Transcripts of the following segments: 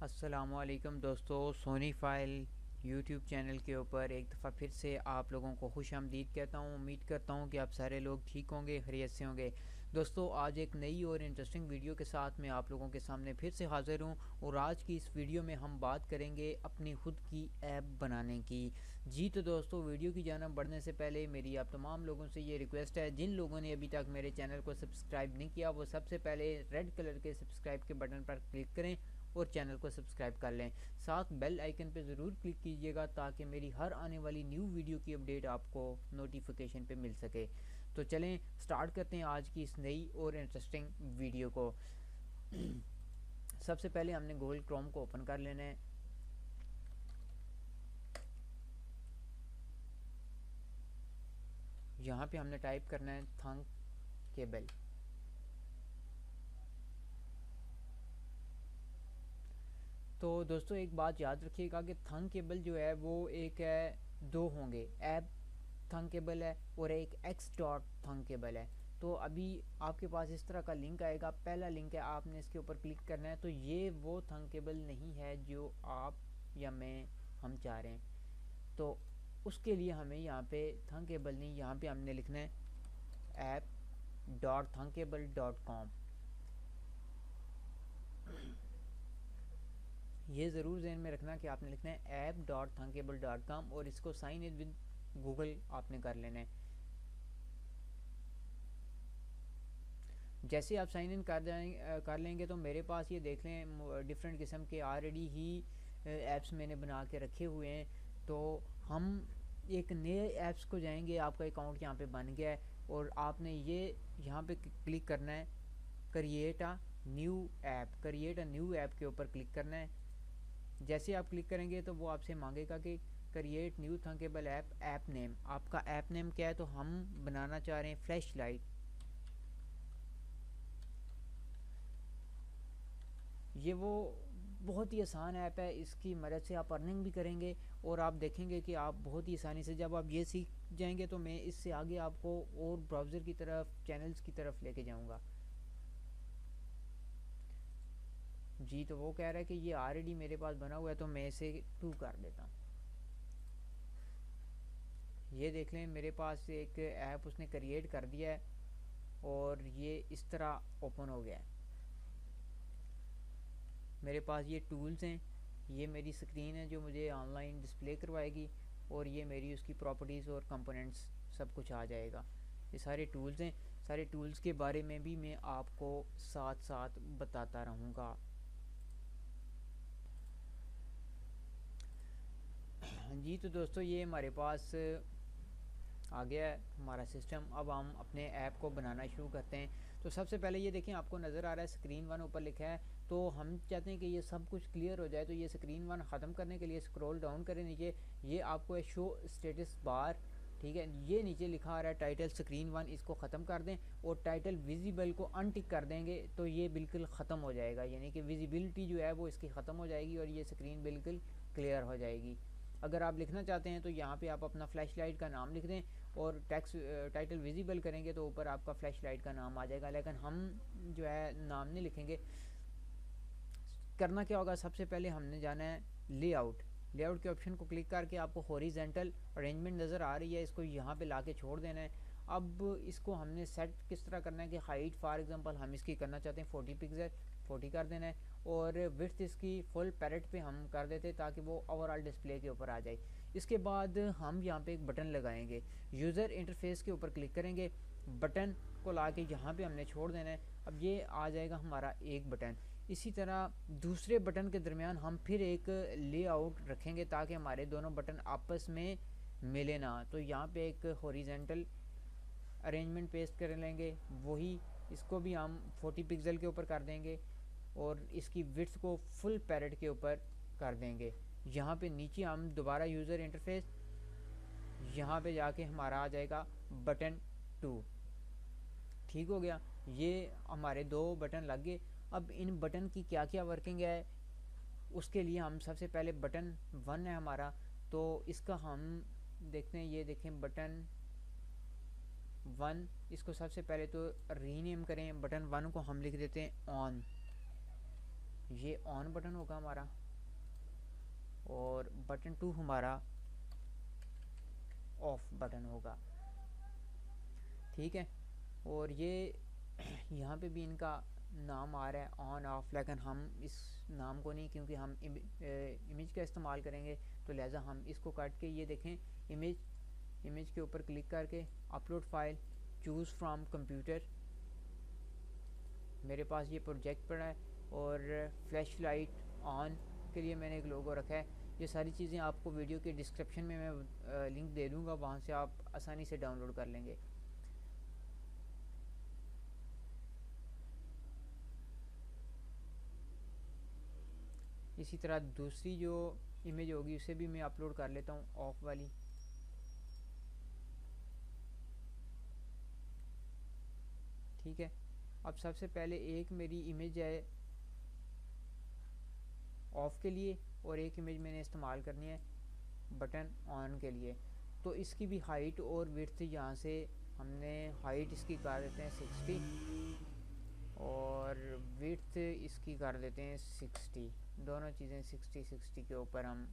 अस्सलामुअलैकुम दोस्तों, Soni file YouTube channel के ऊपर एक दफ़ा फिर से आप लोगों को खुश आमदीद कहता हूँ। उम्मीद करता हूँ कि आप सारे लोग ठीक होंगे, खैरियत से होंगे। दोस्तों, आज एक नई और इंटरेस्टिंग वीडियो के साथ मैं आप लोगों के सामने फिर से हाज़िर हूँ और आज की इस वीडियो में हम बात करेंगे अपनी खुद की ऐप बनाने की। जी तो दोस्तों, वीडियो की जानिब बढ़ने से पहले मेरी आप तमाम लोगों से ये रिक्वेस्ट है, जिन लोगों ने अभी तक मेरे चैनल को सब्सक्राइब नहीं किया वो सबसे पहले रेड कलर के सब्सक्राइब के बटन पर क्लिक करें और चैनल को सब्सक्राइब कर लें। साथ बेल आइकन पे ज़रूर क्लिक कीजिएगा ताकि मेरी हर आने वाली न्यू वीडियो की अपडेट आपको नोटिफिकेशन पे मिल सके। तो चलें स्टार्ट करते हैं आज की इस नई और इंटरेस्टिंग वीडियो को। सबसे पहले हमने गूगल क्रोम को ओपन कर लेना है। यहाँ पे हमने टाइप करना है थंक केबल। तो दोस्तों, एक बात याद रखिएगा कि थंक केबल जो है वो एक है, दो होंगे, ऐप थंकेबल है और एक एक्स डॉट थंकेबल है। तो अभी आपके पास इस तरह का लिंक आएगा, पहला लिंक है, आपने इसके ऊपर क्लिक करना है। तो ये वो थंकेबल नहीं है जो आप या मैं हम चाह रहे हैं। तो उसके लिए हमें यहाँ पे थंकेबल नहीं, यहाँ पे हमने लिखना है app dot Thunkable dot com. ये ज़रूर ज़हन में रखना कि आपने लिखना है app dot Thunkable dot com और इसको साइन इन विद गूगल आपने कर लेना है। जैसे आप साइन इन कर लेंगे तो मेरे पास ये देख लें डिफरेंट किस्म के ऑलरेडी ही ऐप्स मैंने बना के रखे हुए हैं। तो हम एक नए ऐप्स को जाएंगे। आपका अकाउंट यहाँ पे बन गया है और आपने ये यहाँ पे क्लिक करना है create a new app. Create a new app के ऊपर क्लिक करना है। जैसे आप क्लिक करेंगे तो वो आपसे मांगेगा कि create new Thunkable app name. आपका ऐप नेम क्या है? तो हम बनाना चाह रहे हैं फ्लैश लाइट। ये वो बहुत ही आसान ऐप है, इसकी मदद से आप अर्निंग भी करेंगे और आप देखेंगे कि आप बहुत ही आसानी से जब आप ये सीख जाएंगे तो मैं इससे आगे आपको और ब्राउज़र की तरफ, चैनल्स की तरफ लेके जाऊंगा। जी तो वो कह रहा है कि ये ऑलरेडी मेरे पास बना हुआ है तो मैं इसे 2 कर देता हूँ। ये देख लें, मेरे पास एक ऐप उसने क्रिएट कर दिया है और ये इस तरह ओपन हो गया है। मेरे पास ये टूल्स हैं, ये मेरी स्क्रीन है जो मुझे ऑनलाइन डिस्प्ले करवाएगी और ये मेरी उसकी प्रॉपर्टीज़ और कंपोनेंट्स सब कुछ आ जाएगा। ये सारे टूल्स हैं, सारे टूल्स के बारे में भी मैं आपको साथ साथ बताता रहूँगा। जी तो दोस्तों, ये हमारे पास आ गया है हमारा सिस्टम। अब हम अपने ऐप को बनाना शुरू करते हैं। तो सबसे पहले ये देखें, आपको नज़र आ रहा है स्क्रीन 1 ऊपर लिखा है। तो हम चाहते हैं कि ये सब कुछ क्लियर हो जाए। तो ये स्क्रीन 1 ख़त्म करने के लिए स्क्रॉल डाउन करें नीचे, ये आपको है शो स्टेटस बार, ठीक है। ये नीचे लिखा आ रहा है टाइटल स्क्रीन 1, इसको ख़त्म कर दें और टाइटल विजिबल को अनटिक कर देंगे तो ये बिल्कुल ख़त्म हो जाएगा, यानी कि विजिबिलिटी जो है वो इसकी ख़त्म हो जाएगी और ये स्क्रीन बिल्कुल क्लियर हो जाएगी। अगर आप लिखना चाहते हैं तो यहाँ पे आप अपना फ्लैश लाइट का नाम लिख दें और टेक्स्ट टाइटल विजिबल करेंगे तो ऊपर आपका फ्लैश लाइट का नाम आ जाएगा। लेकिन हम जो है नाम नहीं लिखेंगे। करना क्या होगा, सबसे पहले हमने जाना है लेआउट। लेआउट के ऑप्शन को क्लिक करके आपको हॉरिजॉन्टल अरेंजमेंट नज़र आ रही है, इसको यहाँ पे लाके छोड़ देना है। अब इसको हमने सेट किस तरह करना है कि हाइट फॉर एग्जांपल हम इसकी करना चाहते हैं 40 पिक्सल, 40 कर देना है और विड्थ इसकी फुल पैरेट पे हम कर देते हैं ताकि वो ओवरऑल डिस्प्ले के ऊपर आ जाए। इसके बाद हम यहाँ पे एक बटन लगाएंगे, यूज़र इंटरफेस के ऊपर क्लिक करेंगे, बटन को ला के यहाँ पे हमने छोड़ देना है। अब ये आ जाएगा हमारा एक बटन। इसी तरह दूसरे बटन के दरमियान हम फिर एक लेआउट रखेंगे ताकि हमारे दोनों बटन आपस में मिले ना। तो यहाँ पे एक हॉरिजॉन्टल अरेंजमेंट पेस्ट कर लेंगे, वही इसको भी हम 40 पिक्सल के ऊपर कर देंगे और इसकी विड्थ को फुल पैरेट के ऊपर कर देंगे। यहाँ पे नीचे हम दोबारा यूज़र इंटरफेस, यहाँ पे जाके हमारा आ जाएगा बटन 2। ठीक हो गया, ये हमारे दो बटन लग गए। अब इन बटन की क्या क्या वर्किंग है उसके लिए हम सबसे पहले बटन 1 है हमारा, तो इसका हम देखते हैं। ये देखें बटन 1, इसको सबसे पहले तो रीनेम करें। बटन 1 को हम लिख देते हैं ऑन। ये ऑन बटन होगा हमारा, और बटन 2 हमारा ऑफ बटन होगा। ठीक है, और ये यहाँ पे भी इनका नाम आ रहा है ऑन ऑफ, लेकिन हम इस नाम को नहीं, क्योंकि हम इमेज का इस्तेमाल करेंगे, तो लिहाजा हम इसको काट के ये देखें, इमेज के ऊपर क्लिक करके upload file, choose from computer, मेरे पास ये प्रोजेक्ट पड़ा है, और फ्लैश लाइट ऑन के लिए मैंने एक लोगो रखा है। ये सारी चीज़ें आपको वीडियो के डिस्क्रिप्शन में मैं लिंक दे दूँगा, वहाँ से आप आसानी से डाउनलोड कर लेंगे। इसी तरह दूसरी जो इमेज होगी उसे भी मैं अपलोड कर लेता हूँ, ऑफ वाली। ठीक है, अब सबसे पहले एक मेरी इमेज है ऑफ के लिए, और एक इमेज मैंने इस्तेमाल करनी है बटन ऑन के लिए। तो इसकी भी हाइट और विड्थ, यहाँ से हमने हाइट इसकी कर देते हैं 60, और विड्थ इसकी कर देते हैं 60, दोनों चीज़ें 60 के ऊपर हम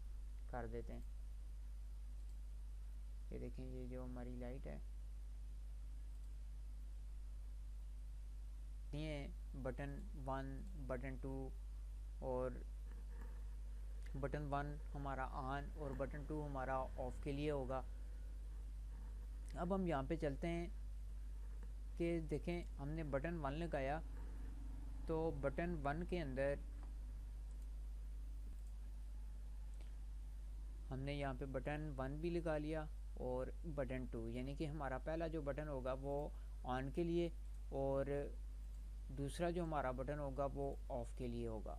कर देते हैं। ये देखें, ये जो हमारी लाइट है, ये बटन 1, बटन 2, और बटन 1 हमारा ऑन और बटन 2 हमारा ऑफ के लिए होगा। अब हम यहाँ पे चलते हैं कि देखें, हमने बटन 1 लगाया, तो बटन 1 के अंदर हमने यहाँ पे बटन 1 भी लगा लिया और बटन 2, यानी कि हमारा पहला जो बटन होगा वो ऑन के लिए, और दूसरा जो हमारा बटन होगा वो ऑफ के लिए होगा।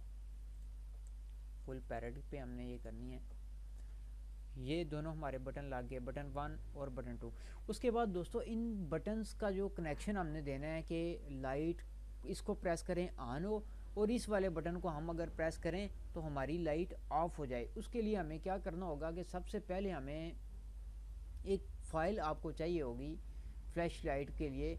फुल पैरेट पे हमने ये करनी है। ये दोनों हमारे बटन लग गए, बटन 1 और बटन 2। उसके बाद दोस्तों, इन बटन्स का जो कनेक्शन हमने देना है कि लाइट इसको प्रेस करें ऑन हो, और इस वाले बटन को हम अगर प्रेस करें तो हमारी लाइट ऑफ हो जाए। उसके लिए हमें क्या करना होगा कि सबसे पहले हमें एक फ़ाइल आपको चाहिए होगी फ्लैश लाइट के लिए।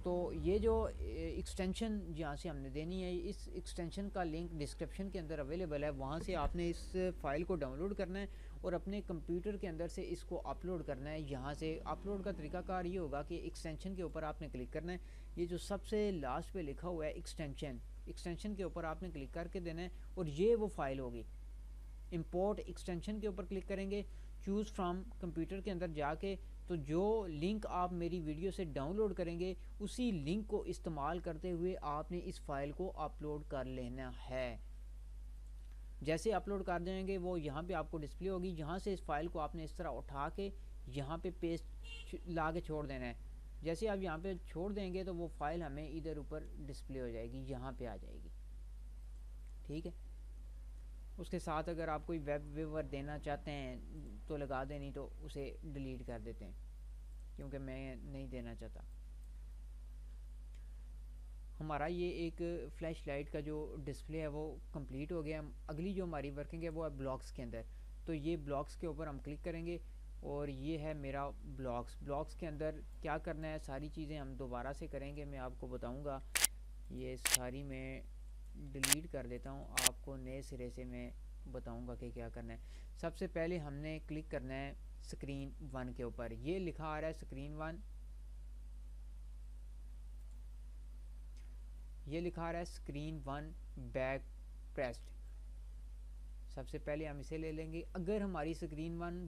तो ये जो एक्सटेंशन यहाँ से हमने देनी है, इस एक्सटेंशन का लिंक डिस्क्रिप्शन के अंदर अवेलेबल है, वहाँ से आपने इस फ़ाइल को डाउनलोड करना है और अपने कंप्यूटर के अंदर से इसको अपलोड करना है। यहाँ से अपलोड का तरीकाकार ये होगा कि एक्सटेंशन के ऊपर आपने क्लिक करना है, ये जो सबसे लास्ट पे लिखा हुआ है एक्सटेंशन के ऊपर आपने क्लिक करके देना है, और ये वो फाइल होगी। इंपोर्ट एक्सटेंशन के ऊपर क्लिक करेंगे, चूज़ फ्रॉम कंप्यूटर के अंदर जाके, तो जो लिंक आप मेरी वीडियो से डाउनलोड करेंगे उसी लिंक को इस्तेमाल करते हुए आपने इस फाइल को अपलोड कर लेना है। जैसे अपलोड कर देंगे वो यहाँ पे आपको डिस्प्ले होगी। यहाँ से इस फाइल को आपने इस तरह उठा के यहाँ पे पेस्ट ला के छोड़ देना है। जैसे आप यहाँ पे छोड़ देंगे तो वो फाइल हमें इधर ऊपर डिस्प्ले हो जाएगी, यहाँ पे आ जाएगी। ठीक है, उसके साथ अगर आप कोई वेब वेवर देना चाहते हैं तो लगा दें, नहीं तो उसे डिलीट कर देते हैं, क्योंकि मैं नहीं देना चाहता। हमारा ये एक फ्लैश लाइट का जो डिस्प्ले है वो कंप्लीट हो गया। अगली जो हमारी वर्किंग है वो है ब्लॉक्स के अंदर। तो ये ब्लॉक्स के ऊपर हम क्लिक करेंगे, और ये है मेरा ब्लॉक्स के अंदर क्या करना है, सारी चीज़ें हम दोबारा से करेंगे, मैं आपको बताऊंगा। ये सारी मैं डिलीट कर देता हूँ, आपको नए सिरे से मैं बताऊंगा कि क्या करना है। सबसे पहले हमने क्लिक करना है स्क्रीन 1 के ऊपर। ये लिखा आ रहा है स्क्रीन 1, ये लिखा आ रहा है स्क्रीन 1 बैक प्रेस्ड। सबसे पहले हम इसे ले लेंगे। अगर हमारी स्क्रीन 1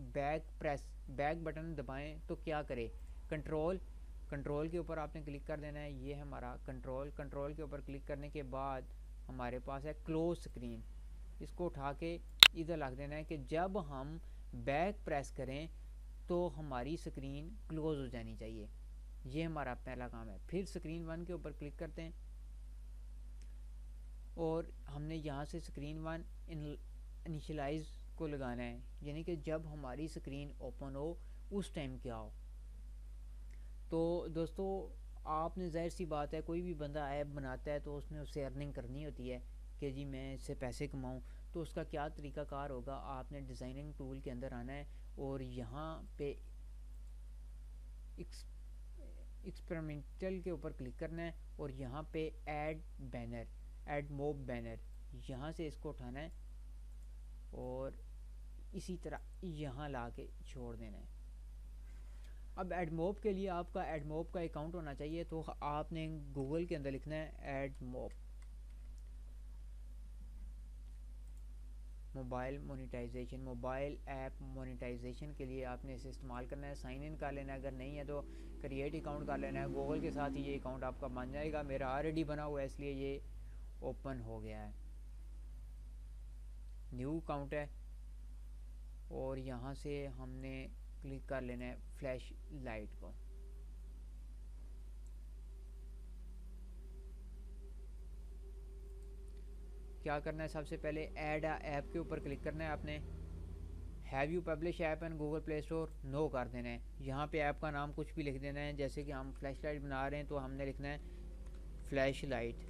बैक बटन दबाएं तो क्या करें, कंट्रोल के ऊपर आपने क्लिक कर देना है। ये हमारा कंट्रोल के ऊपर क्लिक करने के बाद हमारे पास है क्लोज स्क्रीन। इसको उठा के इधर रख देना है कि जब हम बैक प्रेस करें तो हमारी स्क्रीन क्लोज हो जानी चाहिए। ये हमारा पहला काम है। फिर स्क्रीन 1 के ऊपर क्लिक करते हैं, और हमने यहाँ से स्क्रीन 1 इनिशियलाइज को लगाना है, यानी कि जब हमारी स्क्रीन ओपन हो उस टाइम क्या हो। तो दोस्तों, आपने जाहिर सी बात है, कोई भी बंदा ऐप बनाता है तो उसने उससे अर्निंग करनी होती है कि जी मैं इससे पैसे कमाऊं। तो उसका क्या तरीकाकार होगा, आपने डिज़ाइनिंग टूल के अंदर आना है और यहाँ पे एक्सपेरिमेंटल के ऊपर क्लिक करना है, और यहाँ पे ऐड ऐड मोब बैनर, यहाँ से इसको उठाना है और इसी तरह यहाँ ला के छोड़ देना है। अब एडमोब के लिए आपका एडमोब का अकाउंट होना चाहिए, तो आपने गूगल के अंदर लिखना है AdMob mobile monetization, mobile app monetization के लिए आपने इसे इस्तेमाल करना है। साइन इन कर लेना है, अगर नहीं है तो क्रिएट अकाउंट कर लेना है। गूगल के साथ ही ये अकाउंट आपका बन जाएगा। मेरा ऑलरेडी बना हुआ है इसलिए ये ओपन हो गया है। न्यू अकाउंट है और यहाँ से हमने क्लिक कर लेना है फ्लैश लाइट को। क्या करना है, सबसे पहले ऐड ऐप के ऊपर क्लिक करना है आपने। Have you publish app and Google Play store, no कर देना है। यहाँ पे ऐप का नाम कुछ भी लिख देना है, जैसे कि हम फ्लैश लाइट बना रहे हैं तो हमने लिखना है फ्लैश लाइट।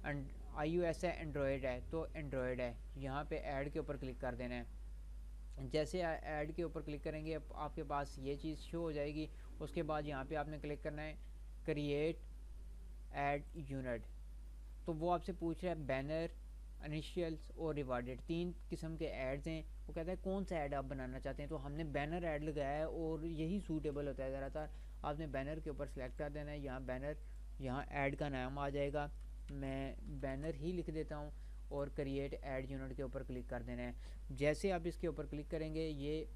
एंड iOS है, एंड्रॉयड है तो एंड्रॉयड है। यहाँ पे ऐड के ऊपर क्लिक कर देना है। जैसे ऐड के ऊपर क्लिक करेंगे आपके पास ये चीज़ शो हो जाएगी। उसके बाद यहाँ पे आपने क्लिक करना है क्रिएट ऐड यूनिट। तो वो आपसे पूछ रहा है बैनर, इनिशियल्स और रिवार्डेड, 3 किस्म के एड्स हैं। वो कहता है कौन सा ऐड आप बनाना चाहते हैं, तो हमने बैनर ऐड लगाया है और यही सूटेबल होता है ज़्यादातर। आपने बैनर के ऊपर सेलेक्ट कर देना है। यहाँ बैनर, यहाँ ऐड का नाम आ जाएगा, मैं बैनर ही लिख देता हूँ और क्रिएट ऐड यूनिट के ऊपर क्लिक कर देना है। जैसे आप इसके ऊपर क्लिक करेंगे ये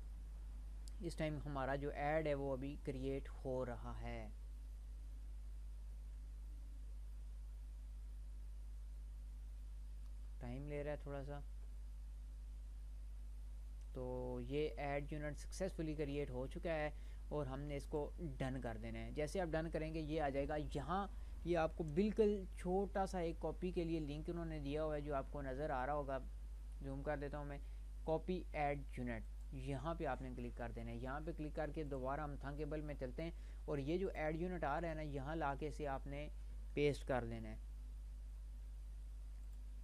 इस टाइम हमारा जो ऐड है वो अभी क्रिएट हो रहा है। टाइम ले रहा है थोड़ा सा। तो ये ऐड यूनिट सक्सेसफुली क्रिएट हो चुका है और हमने इसको डन कर देना है। जैसे आप डन करेंगे ये आ जाएगा। यहाँ ये आपको बिल्कुल छोटा सा एक कॉपी के लिए लिंक उन्होंने दिया हुआ है जो आपको नज़र आ रहा होगा। जूम कर देता हूँ मैं। कॉपी ऐड यूनिट, यहाँ पे आपने क्लिक कर देना है। यहाँ पे क्लिक करके दोबारा हम थंकेबल में चलते हैं और ये जो ऐड यूनिट आ रहा है ना, यहाँ ला के से आपने पेस्ट कर देना है।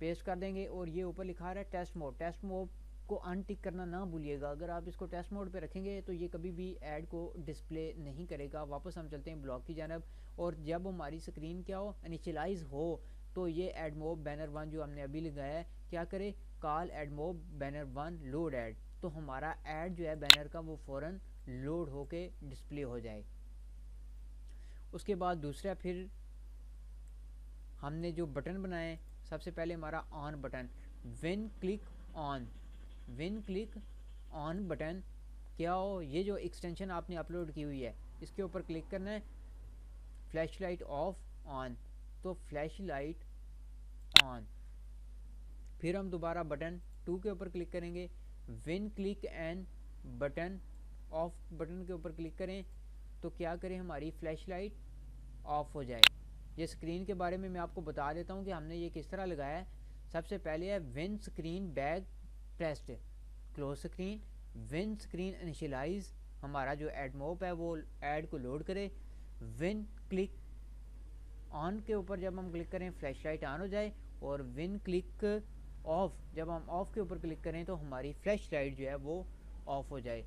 पेस्ट कर देंगे और ये ऊपर लिखा रहा है टेस्ट मोड। टेस्ट मोड को अनटिक करना ना भूलिएगा। अगर आप इसको टेस्ट मोड पे रखेंगे तो ये कभी भी ऐड को डिस्प्ले नहीं करेगा। वापस हम चलते हैं ब्लॉक की जानब और जब हमारी स्क्रीन क्या हो, इनिशियलाइज हो, तो ये एडमोब बैनर 1 जो हमने अभी लगाया है क्या करे, call AdMob banner 1 load add, तो हमारा ऐड जो है बैनर का वो फ़ौरन लोड होके डिस्प्ले हो जाए। उसके बाद दूसरा फिर हमने जो बटन बनाए, सबसे पहले हमारा on button, when click on, when click on button क्या हो, ये जो एक्सटेंशन आपने अपलोड की हुई है इसके ऊपर क्लिक करना है। फ्लैश लाइट ऑफ ऑन, तो फ्लैश लाइट ऑन। फिर हम दोबारा बटन 2 के ऊपर क्लिक करेंगे। When click and button of, button के ऊपर क्लिक करें तो क्या करें, हमारी फ्लैश लाइट ऑफ हो जाए। ये स्क्रीन के बारे में मैं आपको बता देता हूँ कि हमने ये किस तरह लगाया है। सबसे पहले है when screen back pressed, close screen, when screen initialize, हमारा जो एडमोब है वो ऐड को लोड करे। व्हेन क्लिक ऑन के ऊपर जब हम क्लिक करें फ्लैश लाइट ऑन हो जाए और व्हेन क्लिक ऑफ, जब हम ऑफ के ऊपर क्लिक करें तो हमारी फ्लैश लाइट जो है वो ऑफ हो जाए।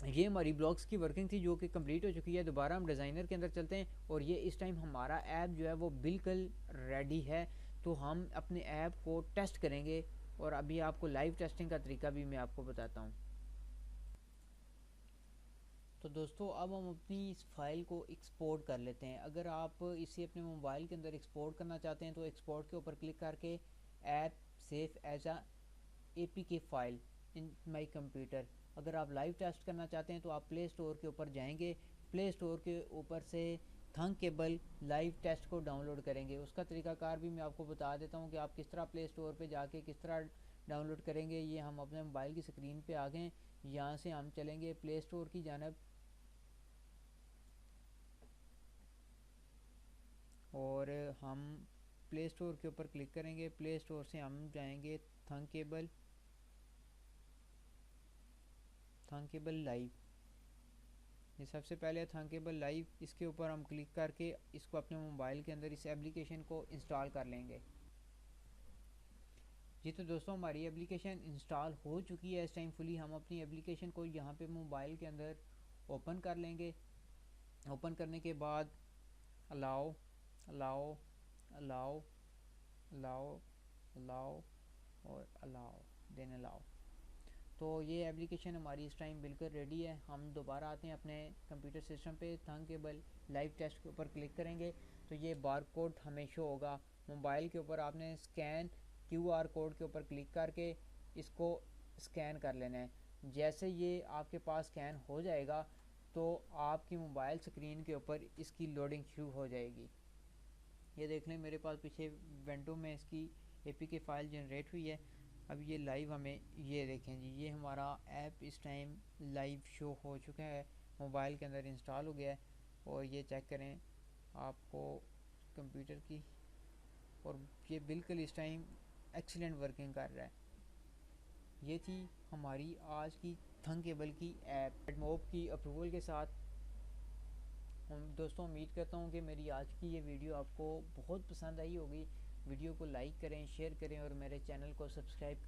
ये हमारी ब्लॉक्स की वर्किंग थी जो कि कंप्लीट हो चुकी है। दोबारा हम डिज़ाइनर के अंदर चलते हैं और ये इस टाइम हमारा ऐप जो है वो बिल्कुल रेडी है। तो हम अपने ऐप को टेस्ट करेंगे और अभी आपको लाइव टेस्टिंग का तरीका भी मैं आपको बताता हूँ। तो दोस्तों अब हम अपनी इस फाइल को एक्सपोर्ट कर लेते हैं। अगर आप इसे अपने मोबाइल के अंदर एक्सपोर्ट करना चाहते हैं तो एक्सपोर्ट के ऊपर क्लिक करके app save as a APK file in my computer. अगर आप लाइव टेस्ट करना चाहते हैं तो आप प्ले स्टोर के ऊपर जाएंगे, प्ले स्टोर के ऊपर से थंकेबल लाइव टेस्ट को डाउनलोड करेंगे। उसका तरीकाकार भी मैं आपको बता देता हूँ कि आप किस तरह प्ले स्टोर पे जाके किस तरह डाउनलोड करेंगे। ये हम अपने मोबाइल की स्क्रीन पे आ गए। यहाँ से हम चलेंगे प्ले स्टोर की जानब और हम प्ले स्टोर के ऊपर क्लिक करेंगे। प्ले स्टोर से हम जाएंगे थंकेबल लाइव। ये सबसे पहले थंकेबल लाइव, इसके ऊपर हम क्लिक करके इसको अपने मोबाइल के अंदर इस एप्लीकेशन को इंस्टॉल कर लेंगे। जी तो दोस्तों हमारी एप्लीकेशन इंस्टॉल हो चुकी है। इस टाइम फुली हम अपनी एप्लीकेशन को यहाँ पे मोबाइल के अंदर ओपन कर लेंगे। ओपन करने के बाद allow allow allow allow allow और अलाउ देन अलाउ। तो ये एप्लीकेशन हमारी इस टाइम बिल्कुल रेडी है। हम दोबारा आते हैं अपने कंप्यूटर सिस्टम पे, थंकेबल लाइव टेस्ट के ऊपर क्लिक करेंगे तो ये बार कोड हमें शो होगा। मोबाइल के ऊपर आपने स्कैन QR कोड के ऊपर क्लिक करके इसको स्कैन कर लेना है। जैसे ये आपके पास स्कैन हो जाएगा तो आपकी मोबाइल स्क्रीन के ऊपर इसकी लोडिंग शुरू हो जाएगी। ये देख लें मेरे पास पीछे विंडो में इसकी APK फ़ाइल जनरेट हुई है। अब ये लाइव हमें, ये देखें जी, ये हमारा ऐप इस टाइम लाइव शो हो चुका है, मोबाइल के अंदर इंस्टॉल हो गया है। और ये चेक करें आपको कंप्यूटर की, और ये बिल्कुल इस टाइम एक्सीलेंट वर्किंग कर रहा है। ये थी हमारी आज की थंकेबल की ऐप एडमोब की अप्रूवल के साथ। दोस्तों उम्मीद करता हूँ कि मेरी आज की ये वीडियो आपको बहुत पसंद आई होगी। वीडियो को लाइक करें, शेयर करें और मेरे चैनल को सब्सक्राइब